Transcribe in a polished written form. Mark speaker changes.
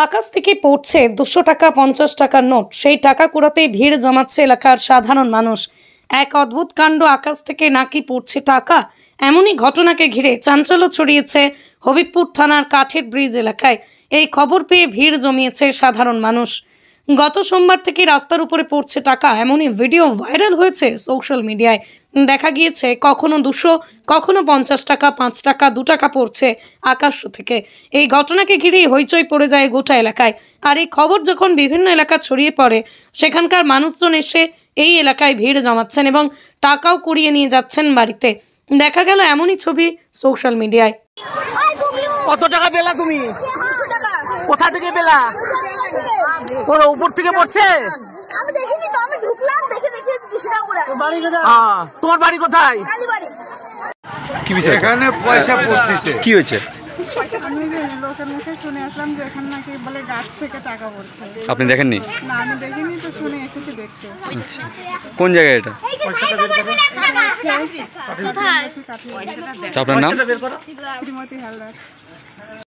Speaker 1: আকাশ থেকে পড়ছে 200 টাকা 50 টাকার নোট। সেই টাকা কুড়াতেই ভিড় জমাচ্ছে এলাকার সাধারণ মানুষ। এক অদ্ভুত কাণ্ড, আকাশ থেকে নাকি পড়ছে টাকা। এমনই ঘটনাকে ঘিরে চাঞ্চল্য ছড়িয়েছে হবিবপুর থানার কাঠের ব্রিজ এলাকায়। এই খবর পেয়ে ভিড় জমিয়েছে সাধারণ মানুষ। গত সোমবার থেকে রাস্তার উপরে পড়ছে টাকা, এমনই ভিডিও ভাইরাল হয়েছে সোশ্যাল মিডিয়ায়। দেখা গিয়েছে কখনো 200, কখনো 50 টাকা, 5 টাকা, 2 টাকা পড়ছে আকাশ থেকে। এই ঘটনাকে ঘিরেই হইচই পড়ে যায় গোটা এলাকায়। আর এই খবর যখন বিভিন্ন এলাকা ছড়িয়ে পড়ে, সেখানকার মানুষজন এসে এই এলাকায় ভিড় জমাচ্ছেন এবং টাকাও কুড়িয়ে নিয়ে যাচ্ছেন বাড়িতে। দেখা গেল এমনই ছবি সোশ্যাল মিডিয়ায়।
Speaker 2: কত টাকা পেলা তুমি? কোথা থেকে পেলা? ওরা উপর থেকে পড়ছে?
Speaker 3: আমি দেখিনি তো, আমি ঢুকলাম দেখে 200 টাকা করে।
Speaker 2: তোমার বাড়ি কোথায়?
Speaker 4: কি বিষয়?
Speaker 5: এখানে পয়সা পড়তেছে।
Speaker 4: কি হয়েছে?
Speaker 6: আমি লোকের মুখে শুনে আসলাম যে এখানে নাকি বলে গাছ থেকে টাকা পড়ছে।
Speaker 4: আপনি দেখেননি?
Speaker 6: না, আমি দেখিনি তো, শুনে এসেছি দেখতে।
Speaker 4: কোন জায়গায় এটা? আপনার নাম?
Speaker 6: শ্রীমতী হালদার।